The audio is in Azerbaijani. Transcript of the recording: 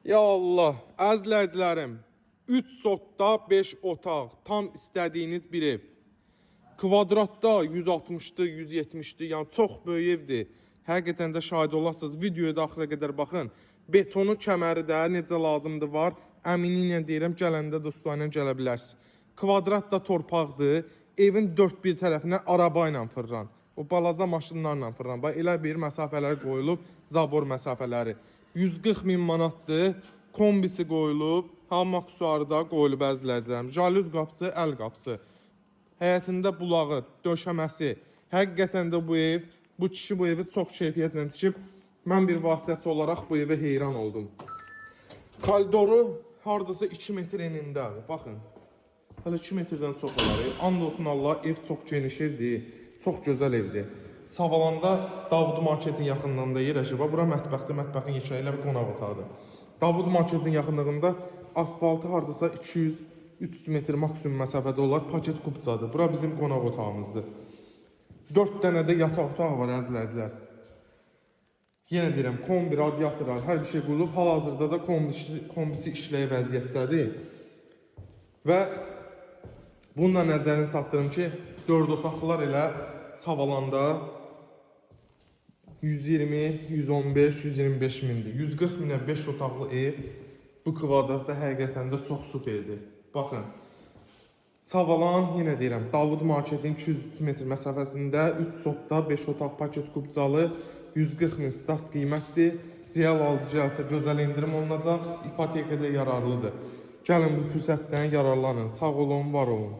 Ya Allah, əzizləcilərim, 3 sotda 5 otaq, tam istədiyiniz bir ev. Kvadratda 160'dı, 170'di, yəni çox böyük evdir. Həqiqətən də şahid olasınız, videoya da axıra qədər baxın. Betonu kəməri də necə lazımdır var, əminliklə deyirəm, gələndə dostlarla gələ bilərsiniz. Kvadrat da torpaqdır, evin 4-1 tərəfinə araba ilə fırlan. O balaca maşınlarla fırlan. Bax, elə bir məsafələr qoyulub, zabor məsafələri. 140 min manatdır, kombisi qoyulub, hamam aksuarı da qoyulub əzizləyəcəm. Jalüz qapısı, əl qapısı. Həyətində bulağı, döşəməsi. Həqiqətən də bu ev, bu kişi bu evi çox keyfiyyətlə tikib. Mən bir vasitəçi olaraq bu evə heyran oldum. Koridoru hardasa 2 metr enində. Baxın, hələ 2 metrdən çox olar. And olsun Allah, ev çox geniş evdir, çox gözəl evdir. Savalanda Davud Marketin yaxınlığında yerləşir. Bura mətbəxdir, mətbəxin yekəyi bir qonaq otağıdır. Davud Marketin yaxınlığında asfaltı hardasa 200-300 metr maksimum məsafədə olar. Paket kupçadır. Bura bizim qonaq otağımızdır. 4 dənə də yataq otağı var əzizlər. Yenə deyirəm, kombi, radiatorlar, hər bir şey qoyulub. Hal-hazırda da kombisi işləyə vəziyyətdədir. Və bununla nəzərini çatdırım ki, 4 otaqlılar elə Savalanda 120, 115, 125 mindir. 140 minə 5 otaqlı ev bu kvadratda həqiqətən də çox superdir. Baxın, Savalan, yenə deyirəm, Davud Marketin 200 metr məsafəsində 3 sotda 5 otaq paket kupcalı 140 min start qiymətdir. Real alıcı gəlsə gözəl indirim olunacaq, ipotekada yararlıdır. Gəlin bu fürsətdən yararlanın. Sağ olun, var olun.